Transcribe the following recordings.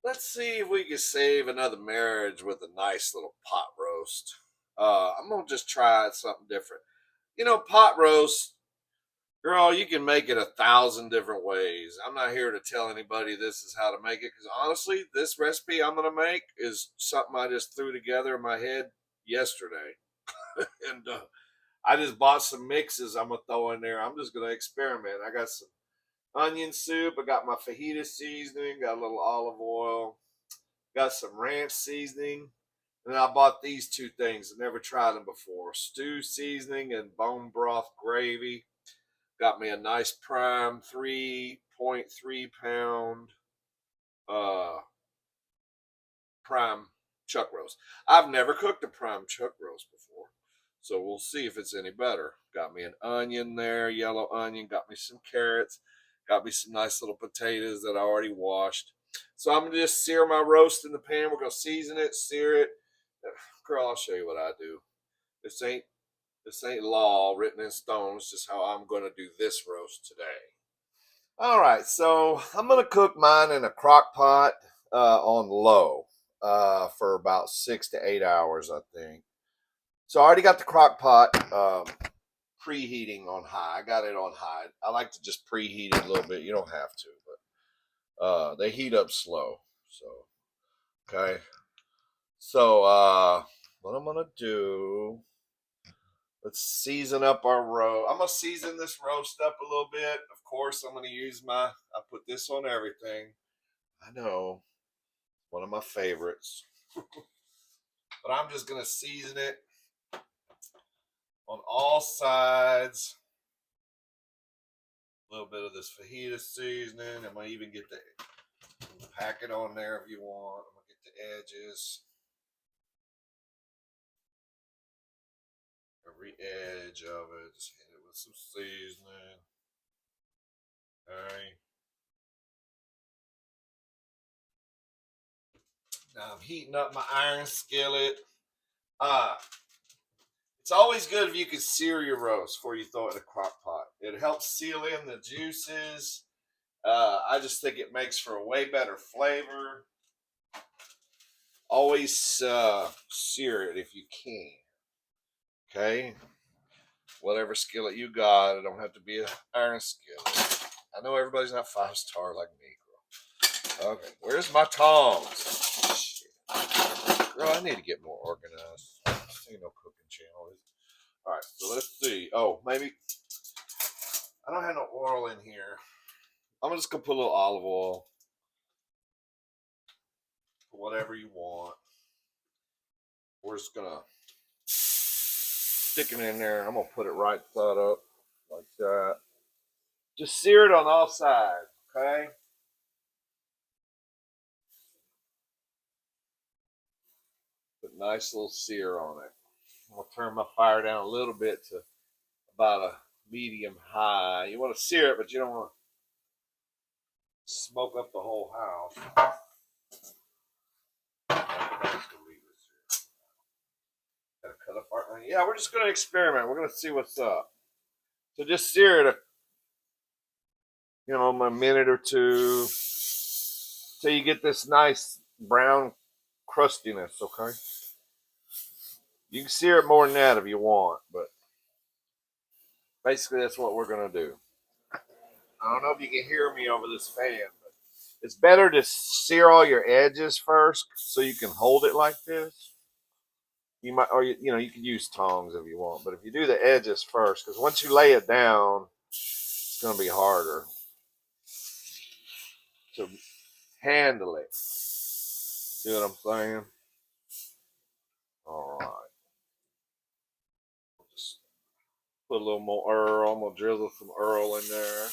Let's see if we can save another marriage with a nice little pot roast. I'm gonna just try something different. Pot roast, girl, you can make it 1,000 different ways. I'm not here to tell anybody this is how to make it because honestly, this recipe I'm gonna make is something I just threw together in my head yesterday, and I just bought some mixes I'm gonna throw in there. I'm just gonna experiment. I got some onion soup. I got my fajita seasoning. Got a little olive oil. Got some ranch seasoning. And I bought these two things. I never tried them before. Stew seasoning and bone broth gravy. Got me a nice prime 3.3 pound uh, prime chuck roast. I've never cooked a prime chuck roast before. So we'll see if it's any better. Got me an onion there, yellow onion. Got me some carrots. Got me some nice little potatoes that I already washed. So I'm gonna just sear my roast in the pan. We're gonna season it, sear it. Girl, I'll show you what I do. This ain't this ain't law written in stone. It's just how I'm gonna do this roast today. All right, so I'm gonna cook mine in a crock pot on low for about 6 to 8 hours, I think. So I already got the crock pot preheating on high. I got it on high. I like to just preheat it a little bit. You don't have to, but they heat up slow. So okay. So what I'm gonna do? Let's season up our roast. I'm gonna season this roast up a little bit. Of course, I'm gonna use I put this on everything. I know, one of my favorites. But I'm just gonna season it on all sides. A little bit of this fajita seasoning. I'm gonna even get the pack it on there if you want. I'm gonna get the edges. Every edge of it. Just hit it with some seasoning. Okay. Now I'm heating up my iron skillet. Uh, it's always good if you can sear your roast before you throw it in a crock pot. It helps seal in the juices. I just think it makes for a way better flavor. Always sear it if you can. Okay, whatever skillet you got, it don't have to be an iron skillet. I know everybody's not 5-star like me, girl. Okay, where's my tongs? Shit. Girl, I need to get more organized. This ain't no cooking channel, is it? All right, so let's see. Oh, maybe I don't have no oil in here. I'm just gonna put a little olive oil, whatever you want. We're just gonna stick it in there. I'm gonna put it right side up like that. Just sear it on all sides, okay? Put a nice little sear on it. I'm gonna turn my fire down a little bit to about a medium high. You want to sear it, but you don't want to smoke up the whole house. Gotta cut apart. Yeah, we're just gonna experiment. We're gonna see what's up. So just sear it, a minute or two, till you get this nice brown crustiness. Okay. You can sear it more than that if you want, but basically that's what we're gonna do. I don't know if you can hear me over this fan, but it's better to sear all your edges first so you can hold it like this. You might, or you can use tongs if you want, but if you do the edges first, because once you lay it down, it's gonna be harder to handle it. See what I'm saying? All right. Just put a little more Earl. I'm gonna drizzle some Earl in there.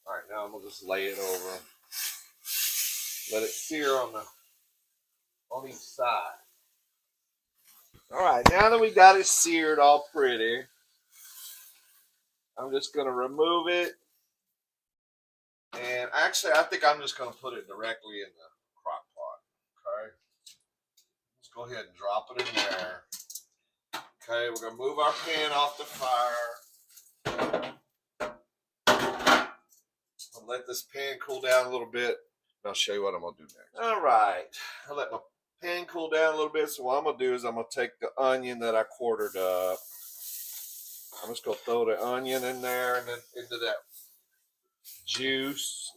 All right, now I'm gonna just lay it over. Let it sear on each side. All right, now that we got it seared all pretty, I'm just gonna remove it. And actually, I think I'm just gonna put it directly in the crock pot. Okay. Let's go ahead and drop it in there. Okay, we're gonna move our pan off the fire. I'll let this pan cool down a little bit. I'll show you what I'm going to do next. All right. I'll let my pan cool down a little bit. So what I'm going to do is I'm going to take the onion that I quartered up. I'm just going to throw the onion in there and then into that juice.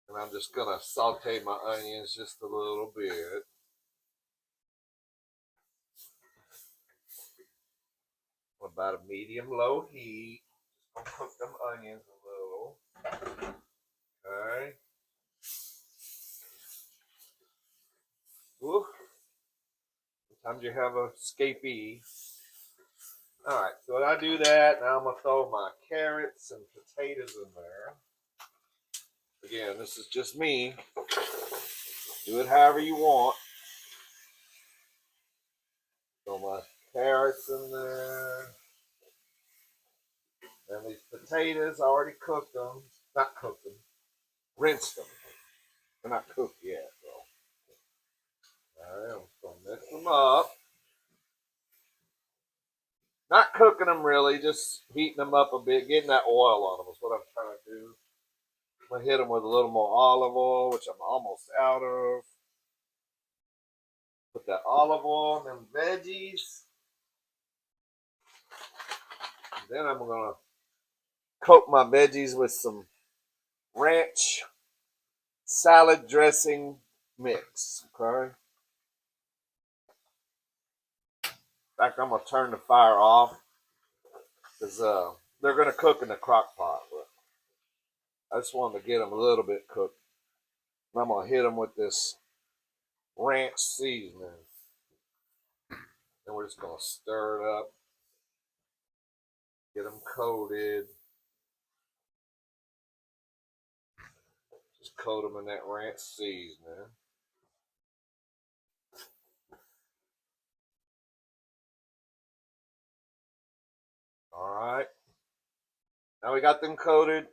And I'm just going to saute my onions just a little bit. About a medium-low heat. Just gonna cook them onions a little. Okay. Ooh. Sometimes you have a escapee. All right, so when I do that, now I'm gonna throw my carrots and potatoes in there. Again, this is just me. Do it however you want. Throw my carrots in there. And these potatoes, I already cooked them. Not cooked them. Rinsed them. They're not cooked yet, though. Alright, I'm just going to mix them up. Not cooking them really, just heating them up a bit, getting that oil on them is what I'm trying to do. I'm going to hit them with a little more olive oil, which I'm almost out of. Put that olive oil on them veggies. And then I'm going to coat my veggies with some ranch salad dressing mix. Okay. In fact, I'm going to turn the fire off because they're going to cook in the crock pot. But I just wanted to get them a little bit cooked. And I'm going to hit them with this ranch seasoning. And we're just going to stir it up. Get them coated. Just coat them in that ranch seasoning. Alright. Now we got them coated.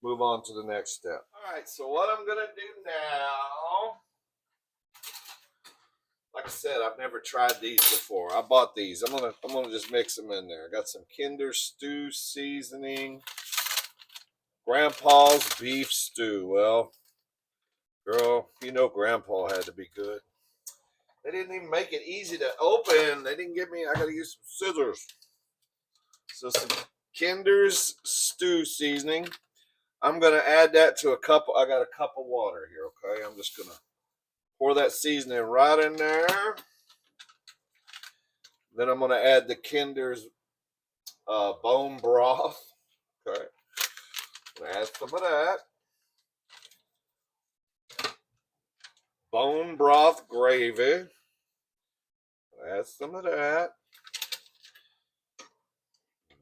Move on to the next step. Alright, so what I'm going to do now, like I said, I've never tried these before. I bought these. I'm gonna just mix them in there. I got some Kinder Stew seasoning. Grandpa's beef stew. Well, girl, you know Grandpa had to be good. They didn't even make it easy to open. They didn't give me, I gotta use some scissors. So some Kinder's stew seasoning. I'm gonna add that to a cup. I got a cup of water here, okay? I'm just gonna pour that seasoning right in there. Then I'm gonna add the Kinder's bone broth. Okay. Add some of that. Bone broth gravy. Add some of that.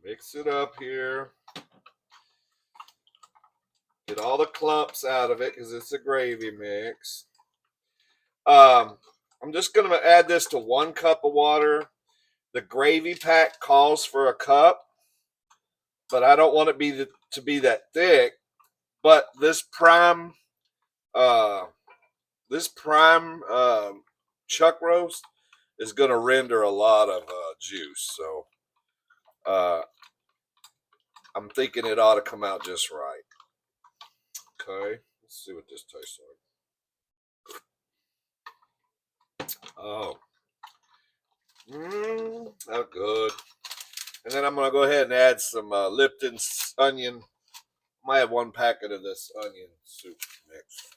Mix it up here. Get all the clumps out of it because it's a gravy mix. I'm just going to add this to 1 cup of water. The gravy pack calls for a cup, but I don't want it to be that thick. But this prime chuck roast is going to render a lot of juice. So I'm thinking it ought to come out just right. Okay, let's see what this tastes like. Oh, that's good. And then I'm going to go ahead and add some Lipton's onion. Might have 1 packet of this onion soup mix.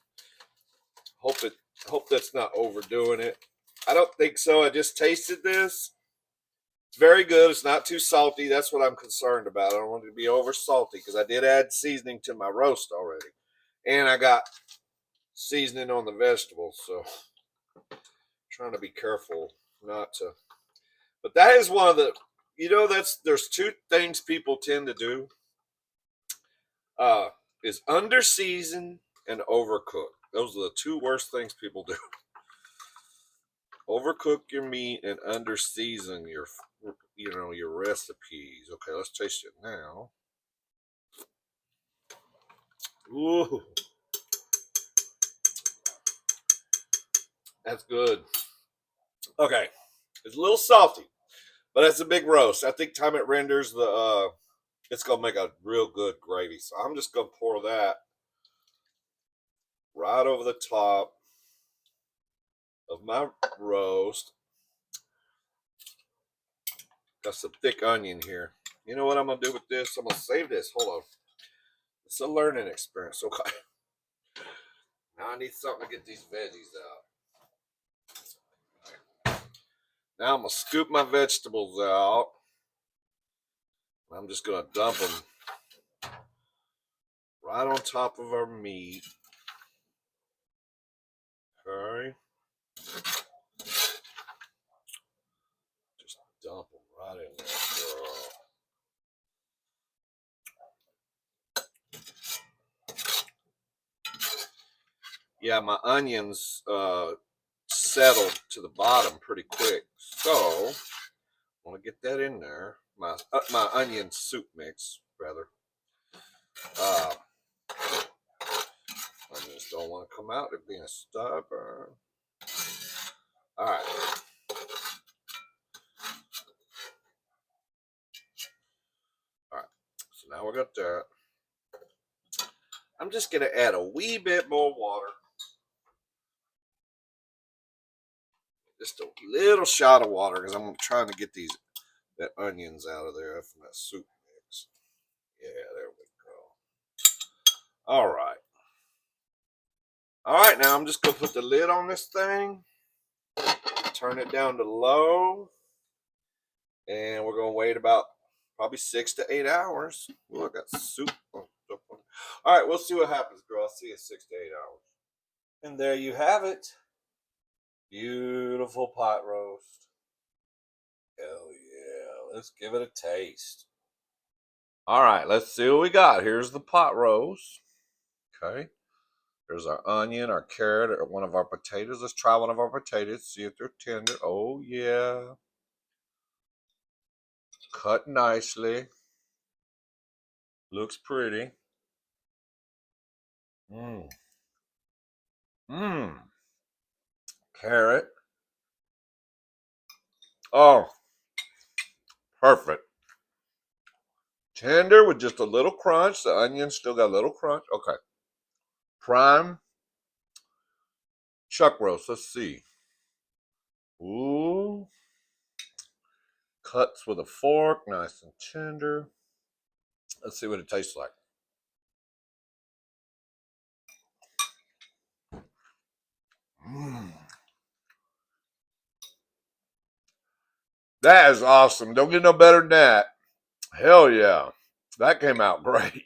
Hope that's not overdoing it. I don't think so. I just tasted this. It's very good. It's not too salty. That's what I'm concerned about. I don't want it to be over salty because I did add seasoning to my roast already. And I got seasoning on the vegetables. So I'm trying to be careful not to. But that is one of the, there's 2 things people tend to do. Is under season and overcook. Those are the 2 worst things people do. Overcook your meat and under season your recipes. Okay, let's taste it now. Ooh, that's good. Okay, it's a little salty, but it's a big roast. I think time it renders the It's going to make a real good gravy. So I'm just going to pour that right over the top of my roast. Got some thick onion here. You know what I'm going to do with this? I'm going to save this. Hold on. It's a learning experience. Okay. Now I need something to get these veggies out. Now I'm going to scoop my vegetables out. I'm just going to dump them right on top of our meat. Okay. Just dump them right in there, girl. Yeah, my onions settled to the bottom pretty quick. So, I want to get that in there. My onion soup mix, rather. Onions don't want to come out. They're being stubborn. All right. All right. So now we got that. I'm just going to add a wee bit more water. Just a little shot of water because I'm trying to get that onions out of there from that soup mix. Yeah, there we go. All right. All right, now I'm just going to put the lid on this thing. Turn it down to low. And we're going to wait about probably 6 to 8 hours. Ooh, I got soup. All right, we'll see what happens, girl. I'll see you in 6 to 8 hours. And there you have it. Beautiful pot roast. Hell yeah. Let's give it a taste. All right, let's see what we got. Here's the pot roast. Okay. There's our onion, our carrot, or one of our potatoes. Let's try one of our potatoes. See if they're tender. Oh, yeah. Cut nicely. Looks pretty. Mmm. Mmm. Carrot. Oh. Perfect. Tender with just a little crunch. The onion still got a little crunch. Okay. Prime chuck roast. Let's see. Ooh. Cuts with a fork. Nice and tender. Let's see what it tastes like. Mmm. That is awesome. Don't get no better than that. Hell yeah. That came out great.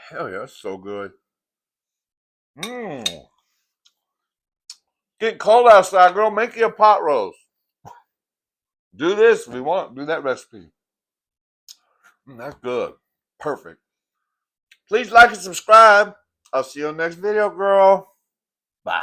Hell yeah, that's so good. Mmm. Getting cold outside, girl. Make you a pot roast. Do this if you want. Do that recipe. That's good. Perfect. Please like and subscribe. I'll see you on the next video, girl. Bye.